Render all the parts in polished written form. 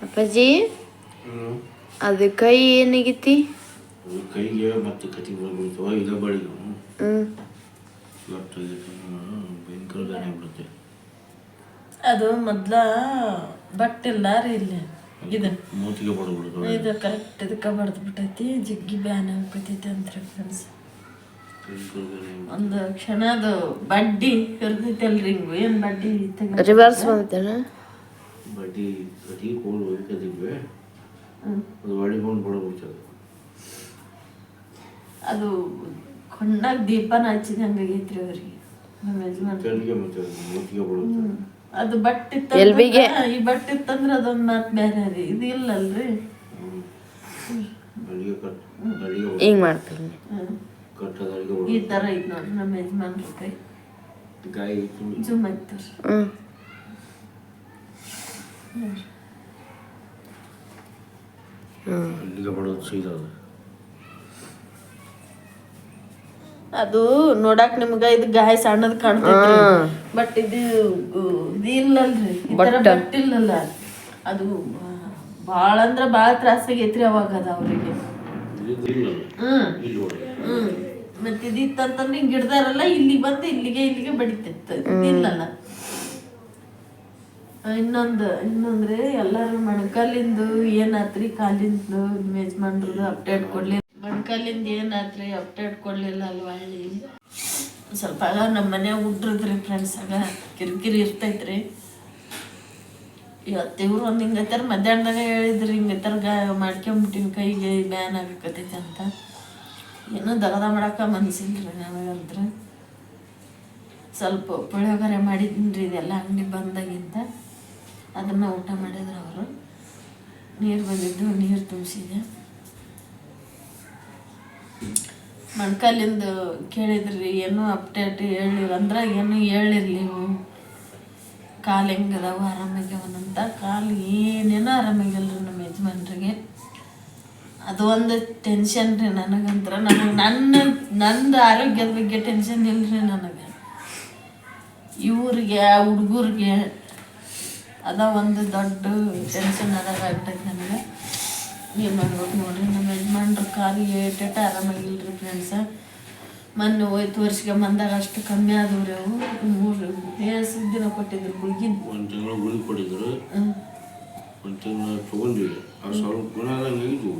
ಅಪ್ಪಾಜಿ ಅದು ಕೈ ಏನಾಗೈತಿ? ಕೈಗೆ ಮತ್ತೆ ಕತಿ ಬರ್ಬಿಡ್ತಾವ ಈಗ ಬಳಿಗೆ ಭಯಂಕರ ಗಾಳಿ ಆಗ್ಬಿಡುತ್ತೆ. ಅದು ಮೊದ್ಲ ಬಟ್ಟಿಲ್ಲ ರೀ ಇಲ್ಲಿ ಇದು ಮೂತಿಗೆ ಬಡ್ಬಿಡ್ತಾವ. ಇದು ಕರೆಕ್ಟ್ ಇದಕ್ಕೆ ಬಡ್ದು ಬಿಟ್ಟೈತಿ, ಜಗ್ಗಿ ಬ್ಯಾನ್ ಆಗ್ಬಿಟ್ಟೈತಿ ಅಂತಾರೆ ಫ್ರೆಂಡ್ಸ್. ಒಂದು ಕ್ಷಣ ಅದು ಬಡ್ಡಿ ಇರ್ತೈತಲ್ರಿ, ಹಿಂಗು ಏನು ಬಡ್ಡಿ ರಿವರ್ಸ್ ಬಂತೇನ? ಬಡ್ಡಿ ಕತಿ ಕೋಲ್ ಹೋಗಿದ್ವಿ, ಅದು ಹೊಡಿಕೊಂಡು ಬಡ್ಬಿಡ್ತದೆ. ಅದು ಕಣ್ಣಾಗ ದೀಪನ ಹಚ್ಚಿದಂಗೆ ಆಗೈತ್ರಿ ಅವ್ರಿಗೆ, ನಮ್ಮ ಯಜಮಾನ್. ಅದು ಬಟ್ಟಿತ್ತ ಈ ಬಟ್ಟಿತ್ತಂದ್ರೆ ಅದೊಂದು ಮಾತು ಬೇರೆ ರೀ, ಇದು ಇಲ್ಲಲ್ರಿ. ಹಿಂಗ್ ಮಾಡ್ತೀನಿ ಈ ಥರ ಐತೆ ನೋಡ್ರಿ ನಮ್ಮ ಯಜಮಾನ್ರ ಕೈ. ಜುಮ್ ಐತವ್ರಿ. ಅದು ನೋಡಾಕ್ ನಿಮ್ಗ ಇದು ಗಾಯ ಸಣ್ಣದ್ ಕಾಣ್ತೈತಿ, ಬಟ್ ಇದು ಇಲ್ಲಲ್ರಿ, ಈ ತರ ಬಟ್ಟಿಲ್ಲಲ್ಲ. ಅದು ಬಾಳ ಅಂದ್ರ ಬಾಳ ತ್ರಾಸ ಆಗೈತ್ರಿ ಅವಾಗ ಅದ ಅವ್ರಿಗೆ. ಮತ್ತೆ ಇದಿತ್ತಂತಂದ್ರೆ ಹಿಂಗ್ ಹಿಡ್ದಾರಲ್ಲ, ಇಲ್ಲಿ ಬಂದು ಇಲ್ಲಿಗೆ ಬಡಿತಿತ್ತು, ಇದಿಲ್ಲಲ್ಲ. ಇನ್ನೊಂದ್ರೆ ಎಲ್ಲಾರು ಮೊಣಕಾಲಿಂದು ಏನಾತ್ರಿ, ಕಾಲಿಂದು ಯಜಮಾನ್ರದ್ದು ಅಪ್ಡೇಟ್ ಕೊಡ್ಲಿ. ಮೊಣಕಾಲಿಂದ ಏನಾತ್ರಿ ಅಪ್ಡೇಟ್ ಕೊಡ್ಲಿಲ್ಲ ಅಲ್ವಾ ಹಳ್ಳಿ. ಸ್ವಲ್ಪ ಆಗ ನಮ್ಮ ಮನೆ ಹುಡ್ರದ್ರಿ ಫ್ರೆಂಡ್ಸ್, ಆಗ ಕಿರಿಕಿರಿ ಇರ್ತೈತ್ರಿ. ಇವತ್ತು ಇವ್ರು ಒಂದು ಹಿಂಗತ್ತಾರ ಮಧ್ಯಾಹ್ನದಾಗ ಹೇಳಿದ್ರಿ, ಹಿಂಗತ್ತಾರ ಮಾಡ್ಕೊಂಬಿಟ್ಟಿವಿ, ಕೈಗೆ ಬ್ಯಾನ್ ಆಗಕತ್ತೈತಿ ಅಂತ. ಏನೋ ದಗದ ಮಾಡಕ್ಕೆ ಮನಸ್ಸಿಲ್ರಿ ನಾವಾಗಂದ್ರೆ. ಸ್ವಲ್ಪ ಪುಳಿಯೋಗರೆ ಮಾಡಿದ್ರಿ ಇದೆಲ್ಲ ಅಂಗಡಿ ಬಂದಾಗಿಂದ, ಅದನ್ನು ಊಟ ಮಾಡಿದ್ರು ಅವರು. ನೀರು ಬಂದಿದ್ದು, ನೀರು ತುಂಬಿಸಿದೆ. ಮೊಣಕಾಲಿಂದು ಕೇಳಿದ್ರಿ, ಏನೂ ಅಪ್ಡೇಟ್ ಹೇಳಿರ ಅಂದ್ರೆ ಏನೂ ಹೇಳಿರ್ಲಿ ನೀವು, ಕಾಲು ಹೆಂಗದಾವ ಆರಾಮಾಗ್ಯವನಂತ. ಕಾಲು ಏನೇನೋ ಆರಾಮಾಗಿಲ್ರಿ ನಮ್ಮ ಯಜಮಾನ್ರಿಗೆ. ಅದು ಒಂದು ಟೆನ್ಷನ್ ರೀ ನನಗಂತ್ರ. ನಂದು ಆರೋಗ್ಯದ ಬಗ್ಗೆ ಟೆನ್ಷನ್ ಇಲ್ರಿ ನನಗೆ, ಇವ್ರಿಗೆ ಹುಡುಗರಿಗೆ ಅದ ಒಂದು ದೊಡ್ಡ ಟೆನ್ಷನ್ ಅದಾಗ ಆಗ್ತೈತೆ ನನಗೆ. ಏನು ಮಾಡ್ಬೇಕು ನೋಡ್ರಿ, ನಮ್ಮ ಯಜಮಾನ್ರ ಕಾಲಿಗೆ ಏಟೇಟ ಆರಾಮಾಗಿಲ್ರಿ ಫ್ರೆಂಡ್ಸ. ಮೊನ್ನೆ ಹೋಯ್ತು ವರ್ಷಕ್ಕೆ ಬಂದಾಗ ಅಷ್ಟು ಕಮ್ಮಿ ಆದವ್ರಿ ಅವು. 3 ದಿನ ಕೊಟ್ಟಿದ್ರು ಗುಳ್ಗಿನ, 1 ತಿಂಗಳು ಗುಳಿಗೆ ಕೊಟ್ಟಿದ್ರು. 1 ತಿಂಗಳು ತೊಗೊಂಡ್ವಿ, ಆ ಸ್ವಲ್ಪ ಗುಣ ಆದಂಗೆ ಇದು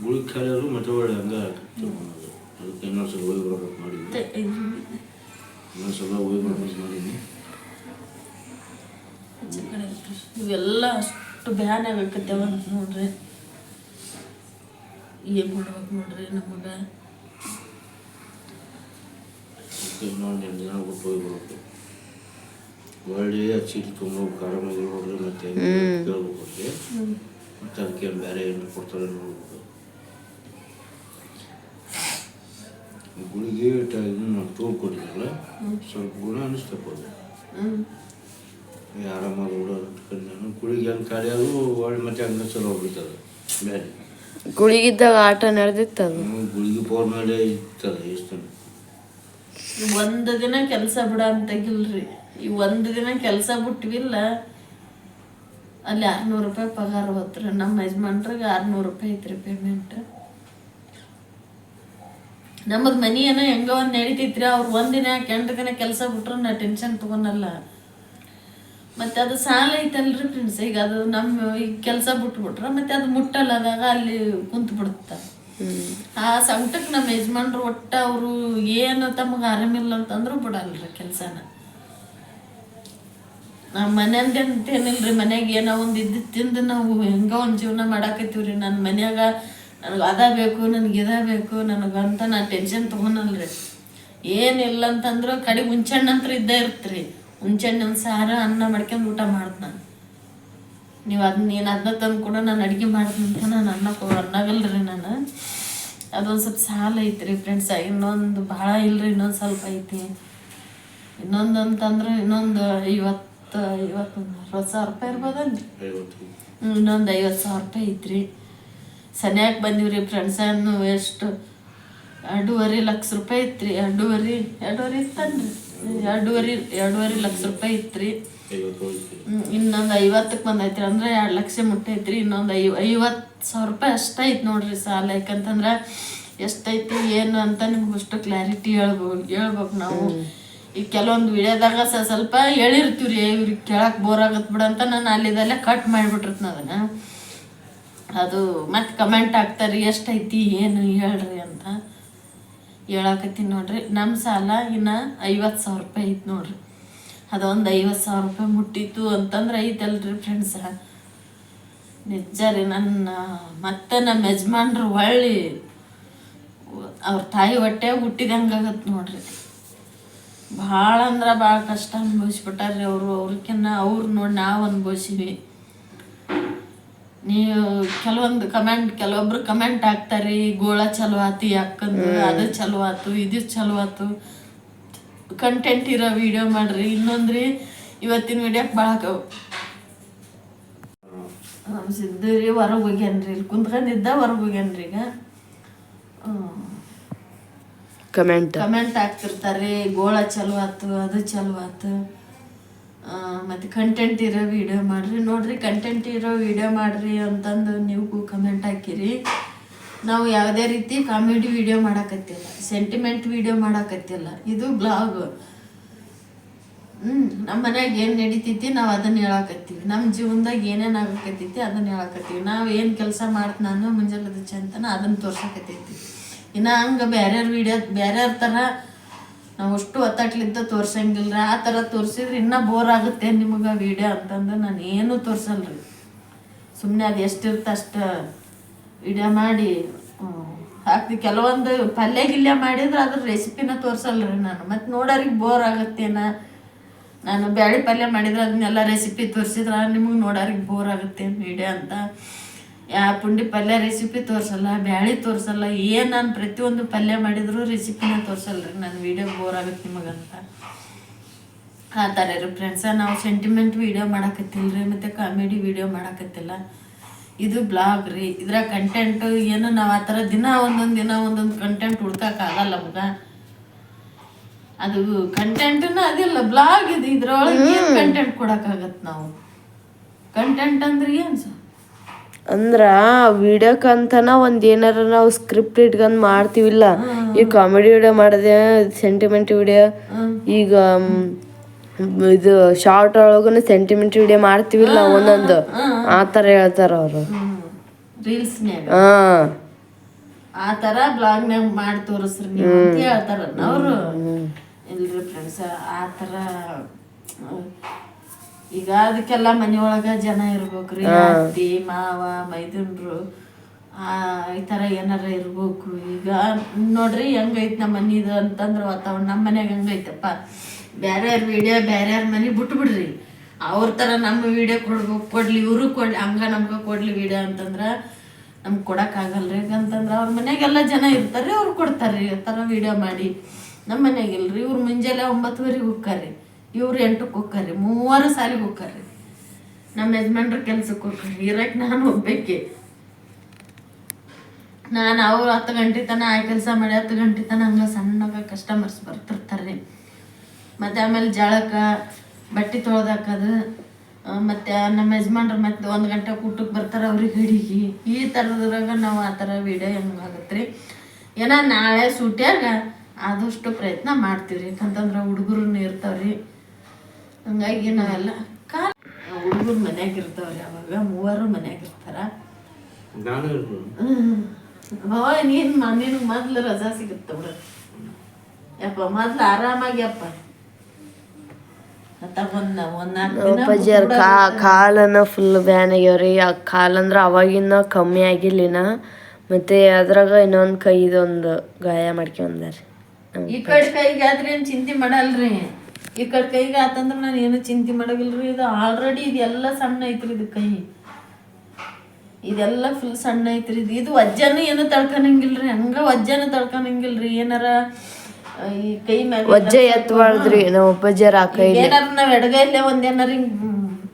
ಗುಳಿಗೆ ಖಾಲಿಯಾದ್ರು ಮತ್ತೆ ಒಳ್ಳೆ ಹಂಗೆ ಅದಕ್ಕೆ ಇನ್ನೊಂದ್ಸಲ ಹೋಗಿ ಬರ್ಬೇಕು ಮಾಡಿದ್ವಿ. ಇನ್ನೊಂದ್ಸಲ ಹೋಗಿ ಬರ್ಬೇಕು ಮಾಡೀನಿ. ಇವೆಲ್ಲ ಅಷ್ಟು ಬ್ಯಾನ್ ಆಗಕತ್ತೇವ ಅಂತ ನೋಡ್ರಿ. ಏನು ಮಾಡ್ಬೇಕು ನೋಡ್ರಿ ನಮಗೆ. ಇನ್ನೊಂದು 2 ದಿನ ಬಿಟ್ಟು ಹೋಗಿ ಬರ್ಬೇಕು. ಒಳ್ಳೆ ಚೀಟಿ ತೊಗೊಂಡು ಆರಾಮಾಗಿ ನೋಡ್ರಿ, ಮತ್ತೆ ಕೇಳ್ಬೇಕು ಅವ್ರಿಗೆ. ಮತ್ತೆ ಅದಕ್ಕೆ ಬೇರೆ ಏನು ಕೊಡ್ತಾರೆ ನೋಡ್ಬೇಕು. ಗುಳಿಗೆ ಇದನ್ನು ತೊಗೊಂಡು ಕೊಟ್ಟಿದ್ರಲ್ಲ, ಸ್ವಲ್ಪ ಗುಣ ಅನ್ನಿಸ್ತಪ್ಪ ಅದು. ಆರಾಮಾಗಿ ಓಡಾಡ್ಕೊಂಡು ಗುಳಿಗೆ ಹಂಗೆ ಖಾಲಿ ಅದು ಒಳ್ಳೆ ಮತ್ತೆ ಹಂಗೆ ಚಲೋ ಹೋಗ್ಬಿಡ್ತದೆ ಮೇಲೆ. ಗುಳಿಗಿದ್ದಾಗ ಆಟ ನಡೆದಿತ್ತದು, ಗುಳಿಗೆ ಪವರ್ ಮೇಲೆ ಇರ್ತದೆ ಎಷ್ಟು. ಒಂದು ದಿನ ಕೆಲಸ ಬಿಡ ಅಂತಾಗಿಲ್ರಿ, ಈ 1 ದಿನ ಕೆಲಸ ಬಿಟ್ವಿಲ್ಲ, ಅಲ್ಲಿ 600 ರೂಪಾಯಿ ಪಗಾರ ಹೋತ್ರಿ. ನಮ್ಮ ಯಜಮಾನ್ರಿಗೆ 600 ರೂಪಾಯಿ ಐತ್ರಿ ಪೇಮೆಂಟ್. ನಮ್ಮದು ಮನಿ ಏನೋ ಹೆಂಗ ಒಂದು ನಡೀತೈತ್ರಿ. ಅವ್ರು 1 ದಿನ 8 ದಿನ ಕೆಲಸ ಬಿಟ್ರು ನಾ ಟೆನ್ಷನ್ ತೊಗೊಳಲ್ಲ. ಮತ್ತು ಅದು ಸಾಲ ಐತಲ್ರಿ ಫ್ರೆಂಡ್ಸ್. ಈಗ ಅದು ನಮ್ಮ ಈಗ ಕೆಲಸ ಬಿಟ್ಬಿಟ್ರೆ ಮತ್ತೆ ಅದು ಮುಟ್ಟಲ್ಲದಾಗ ಅಲ್ಲಿ ಕುಂತು ಬಿಡುತ್ತೆ. ಆ ಸಂಕಟಕ್ಕೆ ನಮ್ಮ ಯಜಮಾನ್ರು ಒಟ್ಟು ಅವರು ಏನು ತಮಗೆ ಆರಾಮಿಲ್ಲ ಅಂತಂದ್ರೂ ಬಿಡಲ್ರಿ ಕೆಲಸನ. ನಮ್ಮ ಮನೆಯಂತೇನಿಲ್ರಿ, ಮನ್ಯಾಗ ಏನೋ ಒಂದು ಇದ್ದಿದ್ದು ತಿಂದು ನಾವು ಹೆಂಗೋ ಒಂದು ಜೀವನ ಮಾಡಾಕತ್ತೀವ್ರಿ. ನನ್ನ ಮನ್ಯಾಗ ನನಗೆ ಅದ ಬೇಕು, ನನಗೆ ಇದ ಬೇಕು ನನಗಂತ ನಾನು ಟೆನ್ಷನ್ ತೊಗೊಳಲ್ರಿ. ಏನಿಲ್ಲ ಅಂತಂದ್ರೆ ಕಡೆ ಹುಂಚೆಣ್ಣು ಅಂತ ಇದ್ದೇ ಇರ್ತ್ರಿ. ಹುಂಚೆಣ್ಣು ಒಂದು ಸಾರು ಅನ್ನ ಮಾಡ್ಕೊಂಡು ಊಟ ಮಾಡ್ದೆ ನಾನು. ನೀನು ಅದನ್ನ ತಂದು ಕೂಡ ನಾನು ಅಡುಗೆ ಮಾಡ್ತೀನಿ ಅಂತ ನಾನು ಅನ್ನಗಲ್ರಿ ನಾನು. ಅದೊಂದು ಸ್ವಲ್ಪ ಸಾಲ ಐತ್ರಿ ಫ್ರೆಂಡ್ಸ್. ಇನ್ನೊಂದು ಭಾಳ ಇಲ್ರಿ, ಇನ್ನೊಂದು ಸ್ವಲ್ಪ ಐತಿ. ಇನ್ನೊಂದು ಅಂತಂದ್ರೆ ಇನ್ನೊಂದು 50-60 ಸಾವಿರ ರೂಪಾಯಿ ಇರ್ಬೋದಲ್ರಿ. ಇನ್ನೊಂದು 50 ಸಾವಿರ ರೂಪಾಯಿ ಐತ್ರಿ. ಸನ್ಯಾಕ್ ಬಂದೀವ್ರಿ ಫ್ರೆಂಡ್ಸ್. ಎಷ್ಟು 2.5 ಲಕ್ಷ ರೂಪಾಯಿ ಐತ್ರಿ. 2.5 ಇತ್ತನ್ರಿ, 2.5 ಲಕ್ಷ ರೂಪಾಯಿ ಇತ್ರಿ. ಇನ್ನೊಂದು 50ಕ್ಕೆ ಬಂದೈತ್ರಿ, ಅಂದ್ರೆ 2 ಲಕ್ಷ ಮುಟ್ಟೈತ್ರಿ. ಇನ್ನೊಂದು 50,000 ರೂಪಾಯಿ ಅಷ್ಟೈತಿ ನೋಡ್ರಿ ಸಾಲ. ಯಾಕಂತಂದ್ರೆ ಎಷ್ಟೈತಿ ಏನು ಅಂತ ನಿಮ್ಗೆ ಅಷ್ಟು ಕ್ಲಾರಿಟಿ ಹೇಳ್ಬೇಕು ನಾವು. ಈಗ ಕೆಲವೊಂದು ವಿಡಿಯೋದಾಗ ಸ್ವಲ್ಪ ಹೇಳಿರ್ತೀವ್ರಿ, ಇವ್ರಿಗೆ ಕೇಳಕ್ಕೆ ಬೋರ್ ಆಗತ್ತೆ ಬಿಡಂತ ನಾನು ಅಲ್ಲಿದಲ್ಲೇ ಕಟ್ ಮಾಡಿಬಿಟ್ಟಿರ್ತೀನಿ ಅದನ್ನು. ಅದು ಮತ್ತೆ ಕಮೆಂಟ್ ಹಾಕ್ತಾರೆ ಎಷ್ಟೈತಿ ಏನು ಹೇಳ್ರಿ ಅಂತ ಹೇಳಕತ್ತೀನಿ ನೋಡ್ರಿ. ನಮ್ಮ ಸಾಲ ಇನ್ನು 50,000 ರೂಪಾಯಿ ಐತಿ ನೋಡ್ರಿ. ಅದೊಂದು 50,000 ರೂಪಾಯಿ ಮುಟ್ಟಿತ್ತು ಅಂತಂದ್ರೆ ಐತಲ್ರಿ ಫ್ರೆಂಡ್ಸ, ನಿಜ ರೀ. ಮತ್ತೆ ನಮ್ಮ ಯಜಮಾನ್ರು ಹೊಳ್ಳಿ ಅವ್ರ ತಾಯಿ ಹೊಟ್ಟೆ ಹುಟ್ಟಿದಂಗಾಗತ್ತೆ ನೋಡ್ರಿ. ಭಾಳ ಅಂದ್ರೆ ಭಾಳ ಕಷ್ಟ ಅನುಭವಿಸ್ಬಿಟ್ಟಾರ್ರಿ ಅವ್ರಕ್ಕಿನ್ನ ಅವ್ರು ನೋಡಿ ನಾವು ಅನುಭವಿಸಿವಿ. ನೀವು ಕೆಲವೊಬ್ರು ಕಮೆಂಟ್ ಹಾಕ್ತಾರೆ, ಗೋಳ ಚಲೋ ಆತು ಯಾಕಂದು, ಅದು ಚಲೋ ಆತು, ಇದು ಚಲೋ ಆತು, ಕಂಟೆಂಟ್ ಇರೋ ವಿಡಿಯೋ ಮಾಡ್ರಿ. ಇನ್ನೊಂದ್ರಿ ಇವತ್ತಿನ ವಿಡಿಯೋಕ್ಕೆ ಭಾಳ ಸಿದ್ದು ರೀ ಹೊರಗೆ ಹೋಗ್ಯಾನ್ರಿ, ಇಲ್ಲಿ ಕುಂತ್ಕೊಂಡಿದ್ದ ಹೊರಗೆ ಹೋಗ್ಯಾನ್ರಿ. ಈಗ ಕಮೆಂಟ್ ಹಾಕ್ತಿರ್ತಾರೆ, ಗೋಳ ಚಲೋ ಆತು, ಅದು ಚಲೋ ಆತು, ಮತ್ತು ಕಂಟೆಂಟ್ ಇರೋ ವಿಡಿಯೋ ಮಾಡಿರಿ. ನೋಡ್ರಿ ಕಂಟೆಂಟ್ ಇರೋ ವಿಡಿಯೋ ಮಾಡಿರಿ ಅಂತಂದು ನೀವು ಕಮೆಂಟ್ ಹಾಕಿರಿ. ನಾವು ಯಾವುದೇ ರೀತಿ ಕಾಮಿಡಿ ವಿಡಿಯೋ ಮಾಡೋಕತ್ತಿಲ್ಲ, ಸೆಂಟಿಮೆಂಟ್ ವಿಡಿಯೋ ಮಾಡೋಕತ್ತಿಲ್ಲ, ಇದು ಬ್ಲಾಗ್. ನಮ್ಮ ಮನ್ಯಾಗ ಏನು ನಡೀತೈತಿ ನಾವು ಅದನ್ನು ಹೇಳಕತ್ತೀವಿ. ನಮ್ಮ ಜೀವನದಾಗ ಏನೇನು ಆಗಕತ್ತೈತಿ ಅದನ್ನು ಹೇಳಕತ್ತೀವಿ. ನಾವು ಏನು ಕೆಲಸ ಮಾಡ್ತ ನಾನು ಮುಂಜಾನೆ ಚಂತನ ಅದನ್ನು ತೋರ್ಸಕತ್ತೈತಿ. ಇನ್ನು ಹಂಗೆ ಬೇರೆಯವ್ರ ವಿಡಿಯೋ ಬೇರೆಯವ್ರ ಥರ ನಾವು ಅಷ್ಟು ಒತ್ತಟ್ಲಿದ್ದ ತೋರ್ಸಂಗಿಲ್ಲ. ಆ ಥರ ತೋರಿಸಿದ್ರೆ ಇನ್ನೂ ಬೋರ್ ಆಗುತ್ತೆ ನಿಮಗೆ ವಿಡಿಯೋ ಅಂತಂದು ನಾನು ಏನೂ ತೋರಿಸಲ್ರಿ. ಸುಮ್ಮನೆ ಅದು ಎಷ್ಟಿರುತ್ತೆ ಅಷ್ಟು ವಿಡಿಯೋ ಮಾಡಿ ಹಾಕ್ತೀವಿ. ಕೆಲವೊಂದು ಪಲ್ಯ ಮಾಡಿದ್ರೆ ಅದ್ರ ರೆಸಿಪಿನ ತೋರಿಸಲ್ರಿ ನಾನು. ಮತ್ತು ನೋಡೋರಿಗೆ ಬೋರ್ ಆಗುತ್ತೇನ, ನಾನು ಬ್ಯಾಳಿ ಪಲ್ಯ ಮಾಡಿದ್ರೆ ಅದನ್ನೆಲ್ಲ ರೆಸಿಪಿ ತೋರಿಸಿದ್ರೆ ನಿಮಗೆ ನೋಡೋರಿಗೆ ಬೋರ್ ಆಗುತ್ತೆ ವಿಡಿಯೋ ಅಂತ ಪುಂಡಿ ಪಲ್ಯ ರೆಸಿಪಿ ತೋರಿಸಲ್ಲ, ಬ್ಯಾಳಿ ತೋರಿಸಲ್ಲ, ಏನು ನಾನು ಪ್ರತಿಯೊಂದು ಪಲ್ಯ ಮಾಡಿದ್ರು ರೆಸಿಪಿನ ತೋರಿಸಲ್ರಿ ನಾನು. ವಿಡಿಯೋ ಬೋರ್ ಆಗುತ್ತೆ ನಿಮಗಂತ ಆ ಥರ ರೀ ಫ್ರೆಂಡ್ಸ. ನಾವು ಸೆಂಟಿಮೆಂಟ್ ವಿಡಿಯೋ ಮಾಡಕತ್ತಿಲ್ಲ ರೀ, ಮತ್ತು ಕಾಮಿಡಿ ವಿಡಿಯೋ ಮಾಡಕತ್ತಿಲ್ಲ. ಇದು ಬ್ಲಾಗ್ ರೀ. ಇದ್ರ ಕಂಟೆಂಟು ಏನು ನಾವು ಆ ಥರ ದಿನ ಒಂದೊಂದು ಕಂಟೆಂಟ್ ಹುಡ್ಕೋಕ್ಕಾಗಲ್ಲ ನಮ್ಗೆ. ಅದು ಕಂಟೆಂಟನ್ನ ಅದಿಲ್ಲ, ಬ್ಲಾಗ್ ಇದು. ಇದ್ರೊಳಗೆ ಏನು ಕಂಟೆಂಟ್ ಕೊಡೋಕ್ಕಾಗತ್ತೆ ನಾವು? ಕಂಟೆಂಟ್ ಅಂದ್ರೆ ಏನು ಸರ್ ಅಂದ್ರ ವಿಡಿಯೋಕ್ಕಂತನ ಒಂದು ಏನಾರ ನಾವು ಸ್ಕ್ರಿಪ್ಟ್ ಇಟ್ಕೊಂಡು ಮಾಡ್ತೀವಿಲ್ಲ. ಈಗ ಕಾಮಿಡಿ ವಿಡಿಯೋ ಮಾಡಿದೆ, ಸೆಂಟಿಮೆಂಟ್ ವಿಡಿಯೋ, ಈಗ ಇದು ಶಾರ್ಟ್ ಒಳಗೂ ಸೆಂಟಿಮೆಂಟ್ ವಿಡಿಯೋ ಮಾಡ್ತೀವಿಲ್ಲ ಒಂದೊಂದು, ಆ ಥರ ಹೇಳ್ತಾರ ಅವರು ರೀಲ್ಸ್ನ್ಯಾಗ. ಆ ಥರ ಬ್ಲಾಗ್ನಾಗ ಮಾಡಿ ತೋರಿಸ್ರಿ ನೀವು ಅಂತ ಹೇಳ್ತಾರ ಅವರು. ಇಲ್ರಿ ಫ್ರೆಂಡ್ಸ, ಆ ಥರ ಈಗ ಅದಕ್ಕೆಲ್ಲ ಮನೆಯೊಳಗೆ ಜನ ಇರ್ಬೇಕ್ರಿ, ಅತ್ತಿ ಮಾವ ಮೈದುನರು ಈ ಥರ ಏನಾರ ಇರ್ಬೇಕು. ಈಗ ನೋಡ್ರಿ ಹೆಂಗೈತೆ ನಮ್ಮ ಮನಿದು ಅಂತಂದ್ರೆ ವಾತಾವರಣ. ನಮ್ಮ ಮನ್ಯಾಗ ಹೆಂಗೈತಪ್ಪ, ಬೇರೆಯವ್ರ ವಿಡಿಯೋ ಬೇರೆಯವ್ರ ಮನೆ ಬಿಟ್ಬಿಡ್ರಿ, ಅವ್ರ ಥರ ನಮ್ಮ ವಿಡಿಯೋ ಕೊಡ್ಲಿ, ಇವರು ಕೊಡ್ಲಿ, ಹಂಗೆ ನಮ್ಗೆ ಕೊಡ್ಲಿ ವಿಡಿಯೋ ಅಂತಂದ್ರೆ ನಮ್ಗೆ ಕೊಡೋಕ್ಕಾಗಲ್ರಿ. ಯಾಕಂತಂದ್ರೆ ಅವ್ರ ಮನೆಯಾಗೆಲ್ಲ ಜನ ಇರ್ತಾರೆ, ಅವ್ರು ಕೊಡ್ತಾರೆ ಈ ಥರ ವಿಡಿಯೋ ಮಾಡಿ. ನಮ್ಮ ಮನೆಯಾಗಿಲ್ರಿ, ಇವ್ರು ಮುಂಜಾನೆ 9:00 ಹೋಗ್ತಾರೆ, ಇವ್ರು 8ಕ್ಕೆ ಹೋಗ್ತಾರೆ, 3 ಸಾಲಿಗೆ ಹೋಗ್ತಾರೆ. ನಮ್ಮ ಯಜಮಾನ್ರು ಕೆಲ್ಸಕ್ಕೆ ಹೋಗ್ತಾರೆ, ಇರಕ್ಕೆ ನಾನು ಹೋಗ್ಬೇಕೆ. ನಾನು ಅವ್ರು 10 ಗಂಟೆ ತನಕ ಆ ಕೆಲಸ ಮಾಡಿ 10 ಗಂಟೆ ತನಕ ಹಂಗೆ ಸಣ್ಣಗೆ ಕಸ್ಟಮರ್ಸ್ ಬರ್ತಿರ್ತಾರೆ. ಮತ್ತು ಆಮೇಲೆ ಜಳಕ ಬಟ್ಟೆ ತೊಳೆದಾಕದು, ಮತ್ತು ನಮ್ಮ ಯಜಮಾನ್ರು ಮತ್ತು 1 ಗಂಟೆಗೆ ಊಟಕ್ಕೆ ಬರ್ತಾರೆ, ಅವ್ರಿಗೆ ಅಡಿಗೆ. ಈ ಥರದ್ರಾಗ ನಾವು ಆ ಥರ ವಿಡಿಯೋ ಹೆಂಗಾಗತ್ತೆ ರೀ. ಏನೋ ನಾಳೆ ಸೂಟ್ಯಾಗ ಆದಷ್ಟು ಪ್ರಯತ್ನ ಮಾಡ್ತೀವಿ ರೀ. ಯಾಕಂತಂದ್ರೆ ಹುಡುಗರು ಇರ್ತಾವ್ರಿ, ಹಂಗಾಗಿ ನಾವೆಲ್ಲ ಹುಡುಗರು ಮನ್ಯಾಗ ಇರ್ತಾವ್ರಿ. ಅವಾಗ 3 ಮನ್ಯಾಗ ಇರ್ತಾರ. ನಿನಗೆ ಮೊದ್ಲು ರಜಾ ಸಿಗುತ್ತೆ ಬಿಡ ಯಪ್ಪ, ಮೊದ್ಲು ಆರಾಮಾಗಿ ಯಪ್ಪ. ಕಾಲನ ಫುಲ್ ಬ್ಯಾನ್ ಆಗ್ಯಾವ್ರಿ. ಆ ಕಾಲಂದ್ರೆ ಅವಾಗಿನ ಕಮ್ಮಿ ಆಗಿಲ್ಲಿನ, ಮತ್ತೆ ಅದ್ರಾಗ ಇನ್ನೊಂದು ಕೈದೊಂದು ಗಾಯ ಮಾಡ್ಕೊಂಡಾರಿ. ಈ ಕಡೆ ಕೈಗೆ ಆದ್ರೆ ಏನು ಚಿಂತೆ ಮಾಡಲ್ರಿ, ಈ ಕಡೆ ಕೈಗೆ ಆತಂದ್ರೆ ನಾನು ಏನು ಚಿಂತೆ ಮಾಡೋಗಿಲ್ರಿ. ಇದು ಆಲ್ರೆಡಿ ಇದೆಲ್ಲ ಸಣ್ಣ ಐತ್ರಿ, ಇದು ಕೈ ಇದೆಲ್ಲ ಫುಲ್ ಸಣ್ಣ ಐತ್ರಿ. ಇದು ವಜ್ಜಾನು ಏನು ತಡ್ಕೊಳಂಗಿಲ್ರಿ, ಹಂಗ ವಜ್ಜಾನು ತಡ್ಕೊಳಂಗಿಲ್ರಿ. ಏನಾರ ಈ ಕೈ ಮ್ಯಾಗ ವಜ್ಜೆ ಎತ್ತಬಾರ್ದ್ರಿ ನಾವು ಒಬ್ಬಜ್ಜಾರ ಆ ಕೈ. ಏನಾರ ನಾವ್ ಎಡಗೈಲೆ ಒಂದ್ ಏನಾರ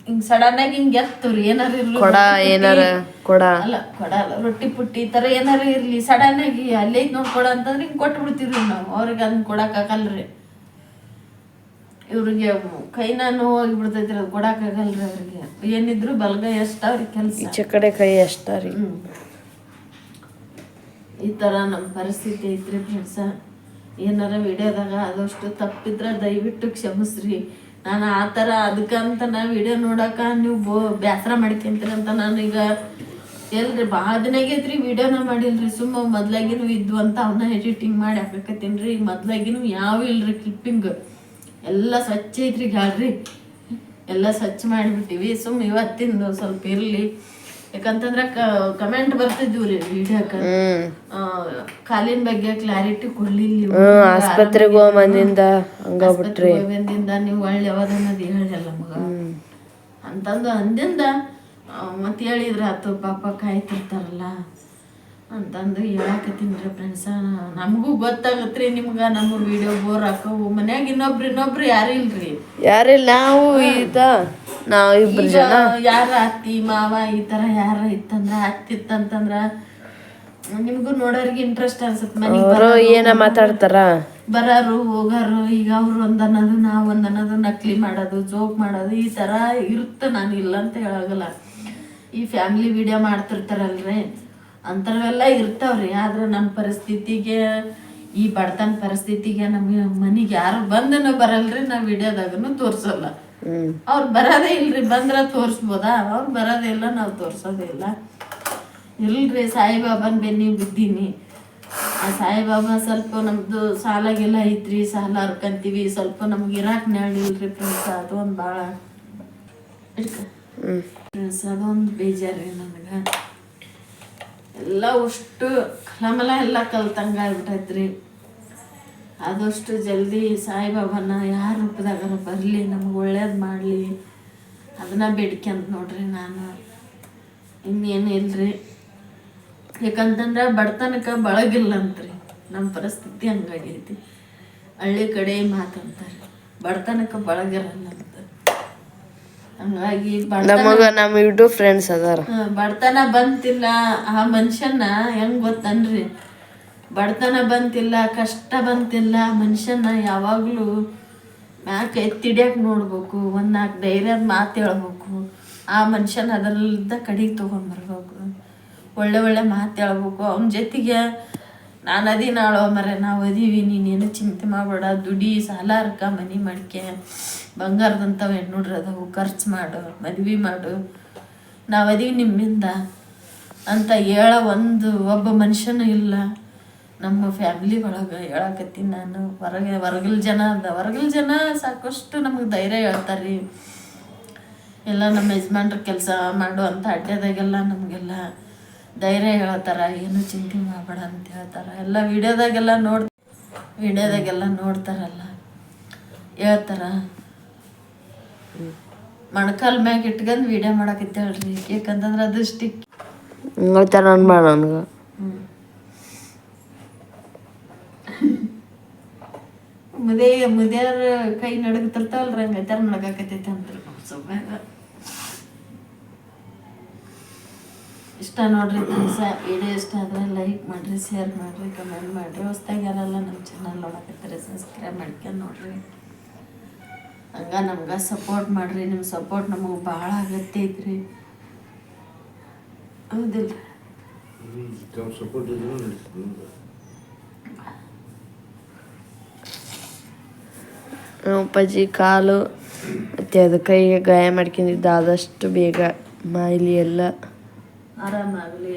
ಹಿಂಗ್ ಸಡನ್ ಆಗಿ ಹಿಂಗ್ ಎತ್ತವ್ರಿ, ಏನಾರ ಇರ್ಲಿ ಕೊಡ, ಏನಾರ ಕೊಡ ಅಲ್ಲ ಕೊಡ ಅಲ್ಲ, ರೊಟ್ಟಿ ಪುಟ್ಟಿ ಈ ತರ ಏನಾರ ಇರ್ಲಿ ಸಡನ್ ಆಗಿ ಅಲ್ಲೇ ನೋಡ್ಕೊಡ ಅಂತಂದ್ರೆ ಹಿಂಗ್ ಕೊಟ್ಟು ಬಿಡ್ತೀವ್ರಿ ನಾವು. ಅವ್ರಿಗೆ ಅದನ್ನ ಕೊಡಕ್ ಆಗಲ್ರಿ. ಇವ್ರಿಗೆ ಕೈನ ನೋವಾಗಿ ಬಿಡ್ತೈತ್ರಿ, ಅದು ಕೊಡಕ್ಕಾಗಲ್ರಿ ಅವ್ರಿಗೆ. ಏನಿದ್ರು ಬಲಗೈ ಅಷ್ಟ ಅವ್ರಿಗೆ ಕೆಲಸ, ಈಚೆ ಕಡೆ ಕೈ ಅಷ್ಟ ರೀ. ಈ ಥರ ನಮ್ಮ ಪರಿಸ್ಥಿತಿ ಐತ್ರಿ ಫ್ರೆಂಡ್ಸ. ಏನಾರ ವಿಡಿಯೋದಾಗ ಆದಷ್ಟು ತಪ್ಪಿದ್ರೆ ದಯವಿಟ್ಟು ಕ್ಷಮಿಸ್ರಿ. ನಾನು ಆ ಥರ ಅದಕ್ಕಂತ ವಿಡಿಯೋ ನೋಡಕ್ಕೆ ನೀವು ಬೇಸರ ಮಾಡ್ಕೊಂತೀರಿ ಅಂತ ನಾನೀಗ ಎಲ್ರಿ ಭಾಳ ದಿನ ಆಗೈತ್ರಿ ವಿಡಿಯೋನ ಮಾಡಿಲ್ರಿ. ಸುಮ್ಮ ಮೊದ್ಲಾಗಿನೂ ಇದ್ವು ಅಂತ ಅವನ್ನ ಎಡಿಟಿಂಗ್ ಮಾಡಿ ಹಾಕಕತ್ತೀನಿ ರೀ. ಮೊದ್ಲಾಗಿನೂ ಯಾವ ಇಲ್ರಿ ಕ್ಲಿಪ್ಪಿಂಗ್ ಎಲ್ಲ ಸ್ವಚ್ಛ ಐತ್ರಿ ಗ್ಯಾಲ್ರಿ, ಎಲ್ಲ ಸ್ವಚ್ಛ ಮಾಡಿಬಿಟ್ಟಿವಿ. ಸುಮ್ಮ ಇವತ್ತಿಂದು ಸ್ವಲ್ಪ ಇರಲಿ, ಯಾಕಂತಂದ್ರೆ ಕಮೆಂಟ್ ಬರ್ತಿದ್ವು ರೀ ವಿಡಿಯೋಕ್ಕೆ, ಕಾಲಿನ ಬಗ್ಗೆ ಕ್ಲಾರಿಟಿ ಕೊಡ್ಲಿಲ್ಲ, ಆಸ್ಪತ್ರೆಗೆ ಹೋಗ್ಬಂದಿಂದ ಹಂಗಾಗ್ಬಿಟ್ರಿ, ಬಂದಿಂದ ನೀವು ಒಳ್ಳೆ ಯಾವ್ದನ್ನೋದು ಹೇಳಲ್ಲ ಮಗ ಅಂತಂದು ಅಂದಿಂದ ಮತ್ತೆ ಹೇಳಿದ್ರ ಆತು ಪಾಪ ಕಾಯ್ತಿರ್ತಾರಲ್ಲ ಅಂತಂದು ಹೇಳಕತ್ತೀನಿ ರೀ ಫ್ರೆಂಡ್ಸ. ನಮಗೂ ಗೊತ್ತಾಗತ್ರಿ ನಿಮ್ಗೆ ನಮ್ಮ ವಿಡಿಯೋ ಬೋರ್ ಹಾಕವು. ಮನ್ಯಾಗ ಇನ್ನೊಬ್ರು ಯಾರು ಇಲ್ರಿ, ಯಾರಿಲ್ಲ, ನಾವು ಇಬ್ರು ಜನ. ಯಾರ ಅತ್ತಿ ಮಾವ ಈ ಥರ ಯಾರ ಇತ್ತಂದ್ರ ಹತ್ತಿತ್ತಂತಂದ್ರ ನಿಮ್ಗೂ ನೋಡೋರಿಗೆ ಇಂಟ್ರೆಸ್ಟ್ ಅನ್ಸುತ್ತೆ. ಮನೆಗೆ ಏನ ಮಾತಾಡ್ತಾರ, ಬರೋರು ಹೋಗೋರು. ಈಗ ಅವ್ರು ಒಂದನ್ನೋದು ನಾವು ಒಂದನ್ನೋದು, ನಕಲಿ ಮಾಡೋದು, ಜೋಕ್ ಮಾಡೋದು, ಈ ಥರ ಇರುತ್ತೆ. ನಾನು ಇಲ್ಲ ಅಂತ ಹೇಳೋಗಲ್ಲ. ಈ ಫ್ಯಾಮಿಲಿ ವಿಡಿಯೋ ಮಾಡ್ತಿರ್ತಾರಲ್ರಿ ಅಂಥವೆಲ್ಲ ಇರ್ತಾವ್ರಿ. ಆದ್ರೆ ನಮ್ಮ ಪರಿಸ್ಥಿತಿಗೆ, ಈ ಬಡತನ ಪರಿಸ್ಥಿತಿಗೆ ನಮಗೆ ಮನೆಗೆ ಯಾರು ಬಂದನೂ ಬರಲ್ರಿ, ನಾವು ವಿಡಿಯೋದಾಗನು ತೋರ್ಸಲ್ಲ. ಅವ್ರು ಬರೋದೇ ಇಲ್ರಿ, ಬಂದ್ರೆ ತೋರಿಸ್ಬೋದಾ, ಅವ್ರು ಬರೋದೇ ಇಲ್ಲ, ನಾವು ತೋರ್ಸೋದೇ ಇಲ್ಲ. ಇಲ್ರಿ ಸಾಯಿಬಾಬಾನ ಬೆನ್ನಿಗೆ ಬಿದ್ದೀನಿ. ಆ ಸಾಯಿಬಾಬಾ ಸ್ವಲ್ಪ ನಮ್ದು ಸಾಲಾಗೆಲ್ಲ ಐತ್ರಿ, ಸಾಲ ಹರ್ಕಂತೀವಿ, ಸ್ವಲ್ಪ ನಮ್ಗೆ ಇರಾಕ್ ಇಲ್ರಿ ಫ್ರೆಂಡ್ಸ್. ಅದೊಂದು ಭಾಳ ಫ್ರೆಂಡ್ಸ್, ಅದೊಂದು ಬೇಜಾರ್ರಿ ನನಗೆ. ಎಲ್ಲ ಅಷ್ಟು ಕಲಮಲ ಎಲ್ಲ ಕಲ್ತಂಗ ಆಗ್ಬಿಟ್ಟೈತ್ರಿ. ಆದಷ್ಟು ಜಲ್ದಿ ಸಾಯಿಬಾಬಾನ ಯಾರ ರೂಪದಾಗಾರ ಬರಲಿ, ನಮ್ಗೆ ಒಳ್ಳೇದು ಮಾಡಲಿ, ಅದನ್ನ ಬೇಡ್ಕ್ಯಂತ ನೋಡ್ರಿ ನಾನು. ಇನ್ನೇನು ಇಲ್ರಿ, ಯಾಕಂತಂದ್ರೆ ಬಡತನಕ್ಕೆ ಬಳಗಿಲ್ಲ ಅಂತ್ರಿ. ನಮ್ಮ ಪರಿಸ್ಥಿತಿ ಹಂಗಾಗೈತಿ. ಹಳ್ಳಿ ಕಡೆ ಮಾತಂತಾರೆ ಬಡತನಕ್ಕೆ ಬಳಗಿರಲ್ಲ ಅಂತ. ಹಂಗಾಗಿ ನಮ್ಮ ಯೂಟ್ಯೂಬ್ ಫ್ರೆಂಡ್ಸ್ ಅದಾರ, ಬಡತನ ಬಂತಿಲ್ಲ ಆ ಮನುಷ್ಯನ ಹೆಂಗ್ ಗೊತ್ತನ್ರಿ, ಬಡತನ ಬಂತಿಲ್ಲ, ಕಷ್ಟ ಬಂತಿಲ್ಲ, ಮನುಷ್ಯನ ಯಾವಾಗಲೂ ಮ್ಯಾಕ ಎತ್ತಿಡ್ಯಾಕ ನೋಡ್ಬೇಕು, ಒಂದು 4 ಧೈರ್ಯದ ಮಾತು ಹೇಳ್ಬೇಕು. ಆ ಮನುಷ್ಯನ ಅದರಲ್ಲಿದ್ದ ಕಡೆಗೆ ತೊಗೊಂಡ್ಬರ್ಬೇಕು, ಒಳ್ಳೆ ಮಾತು ಹೇಳ್ಬೇಕು. ಅವನ ಜೊತೆಗೆ ನಾನು ಅದೀನಾಳೋ ಮರೆ, ನಾವು ಅದೀವಿ, ನೀನೇನು ಚಿಂತೆ ಮಾಡಬೇಡ, ದುಡಿ, ಸಾಲ ಹರ್ಕ, ಮನೆ ಮಾಡ್ಕೆ, ಬಂಗಾರದಂಥವು ಹೆಣ್ಣುಡ್ರಿ ಅದಾವು, ಖರ್ಚು ಮಾಡು, ಮದ್ವೆ ಮಾಡು, ನಾವು ಅದೀವಿ ನಿಮ್ಮಿಂದ ಅಂತ ಹೇಳೋ ಒಬ್ಬ ಮನುಷ್ಯನೂ ಇಲ್ಲ ನಮ್ಮ ಫ್ಯಾಮಿಲಿ ಒಳಗೆ. ಹೇಳಕತ್ತೀನಿ ನಾನು. ಹೊರಗಲ್ ಜನ ಸಾಕಷ್ಟು ನಮಗೆ ಧೈರ್ಯ ಹೇಳ್ತಾರೆ ರೀ. ಎಲ್ಲ ನಮ್ಮ ಯಜಮಾನ್ರ ಕೆಲಸ ಮಾಡುವಂಥ ಅಡ್ಡದಾಗೆಲ್ಲ ನಮಗೆಲ್ಲ ಧೈರ್ಯ ಹೇಳ್ತಾರೆ, ಏನು ಚಿಂತೆ ಮಾಡಬೇಡ ಅಂತ ಹೇಳ್ತಾರೆ. ಎಲ್ಲ ವಿಡಿಯೋದಾಗೆಲ್ಲ ನೋಡ್ತಾರಲ್ಲ, ಹೇಳ್ತಾರ. ಮೊಣಕಾಲ್ ಮ್ಯಾಗ ಇಟ್ಕೊಂಡು ವಿಡಿಯೋ ಮಾಡಕತ್ತೇಳ್ರಿ, ಯಾಕಂತಂದ್ರೆ ಅದು ಸ್ಟಿಕ್ ಅನ್ಬೇಡ ನನಗೆ. ಮುದಿಯಾರ ಕೈ ನಡಗತಿರ್ತಾವಲ್ರಿ, ಹಂಗೈತಾರ ನಡಗಾಕತ್ತೈತೆ ಅಂತ್ರಿ ಸೊಬ್ಯಾಗ. ಇಷ್ಟ ನೋಡ್ರಿ ಫ್ರೆಂಡ್ಸ, ವಿಡಿಯೋ ಇಷ್ಟ ಆದರೆ ಲೈಕ್ ಮಾಡಿರಿ, ಶೇರ್ ಮಾಡಿರಿ, ಕಮೆಂಟ್ ಮಾಡಿರಿ. ಹೊಸ್ದಾಗಿ ಯಾರೆಲ್ಲ ನಮ್ಮ ಚಾನಲ್ ನೋಡಕತ್ತಾರೆ ಸಬ್ಸ್ಕ್ರೈಬ್ ಮಾಡ್ಕೊಂಡು ನೋಡ್ರಿ. ಹಂಗೆ ನಮ್ಗೆ ಸಪೋರ್ಟ್ ಮಾಡಿರಿ. ನಿಮ್ಮ ಸಪೋರ್ಟ್ ನಮಗೆ ಭಾಳ ಅಗತ್ಯ ಐತ್ರಿ, ಹೌದಿಲ್ಲ? ಅಪ್ಪಾಜಿ ಕಾಲು ಮತ್ತು ಅದು ಕೈಗೆ ಗಾಯ ಮಾಡ್ಕೊಂಡಿದ್ದ, ಆದಷ್ಟು ಬೇಗ ಮಾಯಲಿ ಎಲ್ಲ ಆರಾಮಾಗಲಿ.